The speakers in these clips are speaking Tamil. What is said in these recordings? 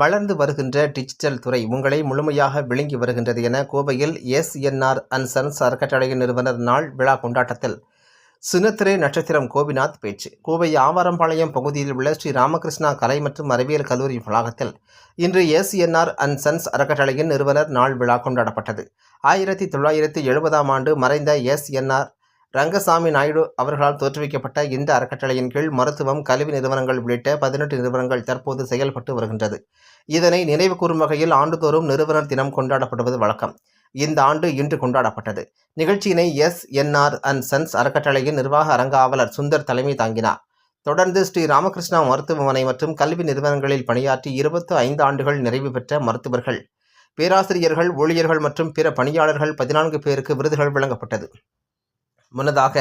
வளர்ந்து வருகின்ற டிஜிட்டல் துறை உங்களை முழுமையாக விழுங்கி வருகின்றது என கோவையில் எஸ்என்ஆர் அண்ட் சன்ஸ் அறக்கட்டளையின் நிறுவனர் நாள் விழா கொண்டாட்டத்தில் சின்னத்திரை நட்சத்திரம் கோபிநாத் பேச்சு. கோவை ஆவாரம்பாளையம் பகுதியில் உள்ள ஸ்ரீ ராமகிருஷ்ணா கலை மற்றும் அறிவியல் கல்லூரி வளாகத்தில் இன்று எஸ்என்ஆர் அண்ட் சன்ஸ் அறக்கட்டளையின் நிறுவனர் நாள் விழா கொண்டாடப்பட்டது. 1970ஆம் ஆண்டு மறைந்த எஸ்என்ஆர் ரங்கசாமி நாயுடு அவர்களால் தோற்றுவிக்கப்பட்ட இந்த அறக்கட்டளையின் கீழ் மருத்துவம், கல்வி நிறுவனங்கள் உள்ளிட்ட 18 நிறுவனங்கள் தற்போது செயல்பட்டு வருகின்றது. இதனை நினைவு கூறும் வகையில் ஆண்டுதோறும் நிறுவனர் தினம் கொண்டாடப்படுவது வழக்கம். இந்த ஆண்டு இன்று கொண்டாடப்பட்டது. நிகழ்ச்சியினை எஸ்என்ஆர் அண்ட் சன்ஸ் அறக்கட்டளையின் நிர்வாக அரங்காவலர் சுந்தர் தலைமை தாங்கினார். தொடர்ந்து ஸ்ரீ ராமகிருஷ்ணா மருத்துவமனை மற்றும் கல்வி நிறுவனங்களில் பணியாற்றி 25 ஆண்டுகள் நிறைவு பெற்ற மருத்துவர்கள், பேராசிரியர்கள், ஊழியர்கள் மற்றும் பிற பணியாளர்கள் 14 பேருக்கு விருதுகள் வழங்கப்பட்டது. முன்னதாக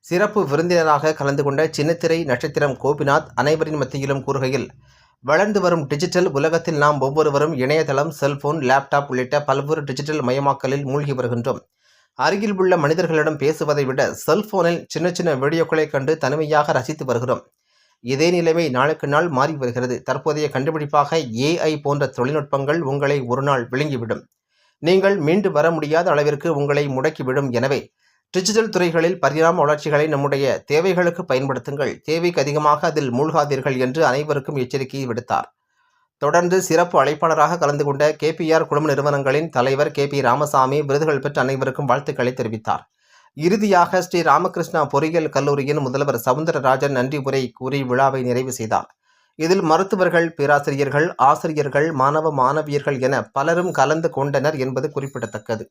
சிறப்பு விருந்தினராக கலந்து கொண்ட சின்னத்திரை நட்சத்திரம் கோபிநாத் அனைவரின் மத்தியிலும் கூறுகையில், வளர்ந்து வரும் டிஜிட்டல் உலகத்தில் நாம் ஒவ்வொருவரும் இணையதளம், செல்போன், லேப்டாப் உள்ளிட்ட பல்வேறு டிஜிட்டல் மயமாக்கலில் மூழ்கி வருகின்றோம். அருகில் உள்ள மனிதர்களிடம் பேசுவதை விட செல்போனில் சின்ன சின்ன வீடியோக்களை கண்டு தனிமையாக ரசித்து வருகிறோம். இதே நிலைமை நாளுக்கு நாள் மாறி வருகிறது. தற்போதைய கண்டுபிடிப்பாக AI போன்ற தொழில்நுட்பங்கள் உங்களை ஒரு நாள் விழுங்கிவிடும். நீங்கள் மீண்டு வர முடியாத அளவிற்கு உங்களை முடக்கிவிடும். எனவே டிஜிட்டல் துறைகளில் பரிணாம வளர்ச்சிகளை நம்முடைய தேவைகளுக்கு பயன்படுத்துங்கள். தேவைக்கு அதிகமாக அதில் மூழ்காதீர்கள் என்று அனைவருக்கும் எச்சரிக்கை விடுத்தார். தொடர்ந்து சிறப்பு அழைப்பாளராக கலந்து கொண்ட KPR குழும நிறுவனங்களின் தலைவர் KP ராமசாமி விருதுகள் பெற்ற அனைவருக்கும் வாழ்த்துக்களை தெரிவித்தார். இறுதியாக ஸ்ரீ ராமகிருஷ்ணா பொறியியல் கல்லூரியின் முதல்வர் சவுந்தரராஜன் நன்றி உரை கூறி விழாவை நிறைவு செய்தார். இதில் மருத்துவர்கள், பேராசிரியர்கள், ஆசிரியர்கள், மாணவ மாணவியர்கள் என பலரும் கலந்து கொண்டனர் என்பது குறிப்பிடத்தக்கது.